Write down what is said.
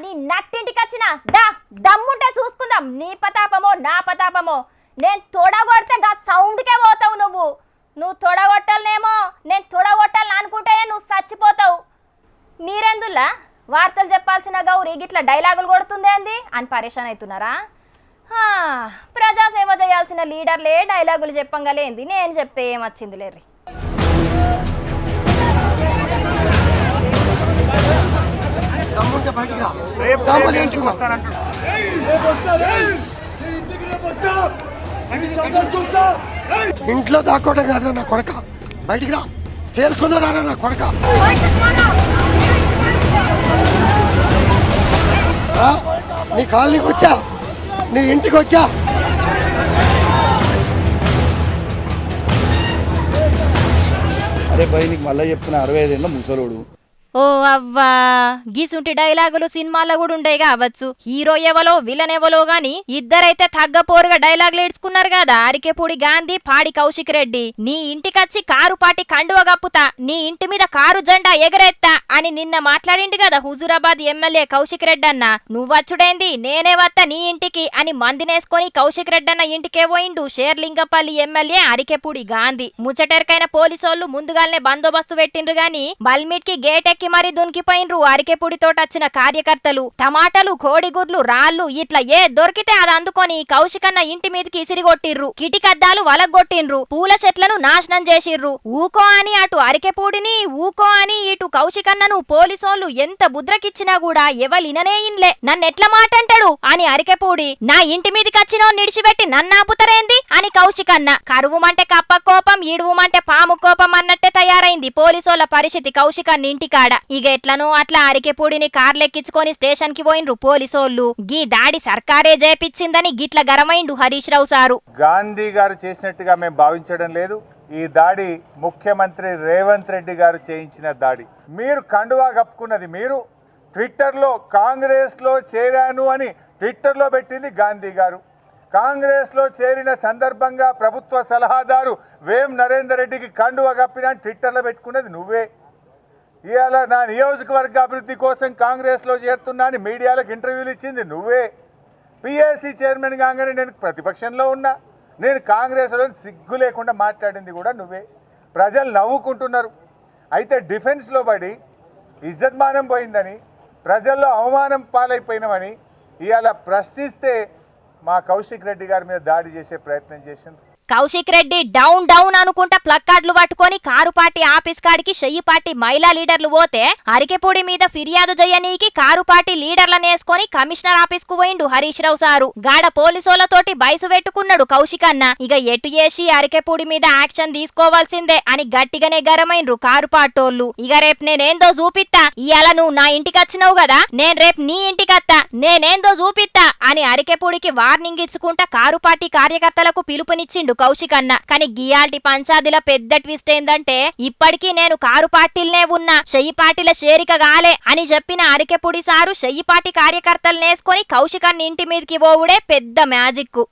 నీ నట్టింటికి వచ్చిన దా దమ్ముంటే చూసుకుందాం నీ పతాపమో నా పతాపమో. నేను తొడగొడితే గా సౌండ్కే పోతావు నువ్వు తొడగొట్టాలనేమో నేను తొడగొట్టాలని అనుకుంటే నువ్వు చచ్చిపోతావు. మీరెందుల్లా వార్తలు చెప్పాల్సిన గౌరీ గిట్లా డైలాగులు కొడుతుంది అంది అని పరేషాన్ అవుతున్నారా? ప్రజాసేవ చేయాల్సిన లీడర్లే డైలాగులు చెప్పంగలేంది, నేను చెప్తే ఏమొచ్చింది లేర్రి. ఇంట్లో దాక్కోవడం కాదు నా కొడక, బయటికి రా, తేల్చుకుందా నా కొడక. నీ కాలనీకి వచ్చా, నీ ఇంటికి వచ్చా. అరే భయ్, నీకు మళ్ళీ చెప్తున్నా, 65 ఏళ్ళ ముసలోడు. ఓ అవ్వా, గీసుంటి డైలాగులు సినిమాల్లో కూడా ఉండే కావచ్చు. హీరో ఎవలో విలన్ ఎవలో గాని ఇద్దరైతే తగ్గపోరుగా డైలాగులు ఏడ్చుకున్నారు కదా. అరికెపూడి గాంధీ, పాడి కౌశిక్ రెడ్డి. నీ ఇంటికొచ్చి కారు పాటి కండువ గప్పుతా, నీ ఇంటి మీద కారు జెండా ఎగరేత్తా అని నిన్న మాట్లాడిండు కదా హుజూరాబాద్ ఎమ్మెల్యే కౌశిక్ రెడ్డి అన్న. నువ్వచ్చుడేంది నేనే వత్తా నీ ఇంటికి అని మందినేసుకొని కౌశిక్ రెడ్డి అన్న ఇంటికే పోయిండు షేర్లింగపల్లి ఎమ్మెల్యే అరికెపూడి గాంధీ. ముచ్చటెరకైన పోలీసోళ్లు ముందుగానే బందోబస్తు పెట్టిండ్రు గాని బల్మిట్కి గేట్ మరి దునికిపోయినరు అరికెపూడితోటి వచ్చిన కార్యకర్తలు. టమాటాలు, కోడిగుడ్లు, రాళ్లు ఇట్లా ఏ దొరికితే అది అందుకొని కౌశికన్న ఇంటి మీదకి ఇసిరిగొట్టిర్రు. కిటికద్దాలు వలగొట్టిండ్రు, పూల చెట్లను నాశనం చేసిర్రు. ఊకో అని అటు అరికెపూడిని, ఊకో అని ఇటు కౌశికన్నను పోలీసోళ్లు ఎంత బుద్రకిచ్చినా కూడా ఎవలిననే ఇన్లే. నన్నెట్లా మాటంటాడు అని అరికెపూడి, నా ఇంటి మీదకి వచ్చినో నిడిచిపెట్టి నన్నాపుతరేంది అని కౌశికన్న. కరువుమంటే కప్ప కోపం, ఈడువుమంటే పాము కోపం అన్నట్టే తయారైంది పోలీసోళ్ల పరిస్థితి కౌశికన్న ఇంటికాడ. ఇక ఎట్లనో అట్లా అరికెపూడిని కార్లెక్కించుకొని స్టేషన్ కి పోయినరు పోలీసోళ్లు. గీ దాడి సర్కారే చేపించిందని గిట్ల గరమైండు హరీష్ రావు సారు. గాంధీ గారు చేసినట్టుగా మేము భావించడం లేదు. ఈ దాడి ముఖ్యమంత్రి రేవంత్ రెడ్డి గారు చేయించిన దాడి. మీరు కండువా కప్పుకున్నది మీరు. ట్విట్టర్లో కాంగ్రెస్లో చేరాను అని ట్విట్టర్లో పెట్టింది గాంధీ గారు. కాంగ్రెస్లో చేరిన సందర్భంగా ప్రభుత్వ సలహాదారు వేం నరేందర్ రెడ్డికి కండువా కప్పిన ట్విట్టర్లో పెట్టుకున్నది నువ్వే. ఇవాళ నా నియోజకవర్గ అభివృద్ధి కోసం కాంగ్రెస్లో చేరుతున్నా అని మీడియాలకు ఇంటర్వ్యూలు ఇచ్చింది నువ్వే. పిఎస్సి చైర్మన్ కాగానే నేను ప్రతిపక్షంలో ఉన్నా, నేను కాంగ్రెస్లో సిగ్గు లేకుండా మాట్లాడింది కూడా నువ్వే. ప్రజలు నవ్వుకుంటున్నారు. అయితే డిఫెన్స్లో పడి ఇజ్జత్మానం పోయిందని, ప్రజల్లో అవమానం పాలైపోయినామని ఇవాళ ప్రశ్నిస్తే మా కౌశిక్ రెడ్డి గారి మీద దాడి చేసే ప్రయత్నం చేసింది. కౌశిక్ రెడ్డి డౌన్ డౌన్ అనుకుంటా ప్లక్కార్డులు పట్టుకొని కారు పార్టీ ఆఫీస్ కాడికి షెయ్యి పార్టీ మహిళా లీడర్లు పోతే అరికెపూడి మీద ఫిర్యాదు చేయనీకి కారు పార్టీ లీడర్లను వేసుకొని కమిషనర్ ఆఫీస్ కు పోయిండు హరీష్ రావు సారు. గాడ పోలీసోళ్లతోటి బయసు పెట్టుకున్నాడు కౌశిక్ అన్న. ఇక ఎటు చేసి అరికెపూడి మీద యాక్షన్ తీసుకోవాల్సిందే అని గట్టిగానే గరమైండ్రు కారు పాటోళ్లు. ఇక రేపు నేనేందో చూపిత్తా, ఇయాల నువ్వు నా ఇంటికి వచ్చినావు కదా, నేను రేపు నీ ఇంటికత్తా, నేనేందో చూపిత్తా అని అరికెపూడికి వార్నింగ్ ఇచ్చుకుంటా కారు పార్టీ కార్యకర్తలకు పిలుపునిచ్చిండు కౌశిక్ అన్న. కానీ గియాల్టి పంచాదిల పెద్ద ట్విస్ట్ ఏందంటే, ఇప్పటికీ నేను కారు పార్టీలనే ఉన్నా, షెయ్యి పార్టీల చేరిక గాలే అని చెప్పిన అరికెపూడి సారు షెయ్యి పార్టీ కార్యకర్తలనేసుకొని కౌశిక్ అన్న ఇంటి మీదకి పోవుడే పెద్ద మ్యాజిక్.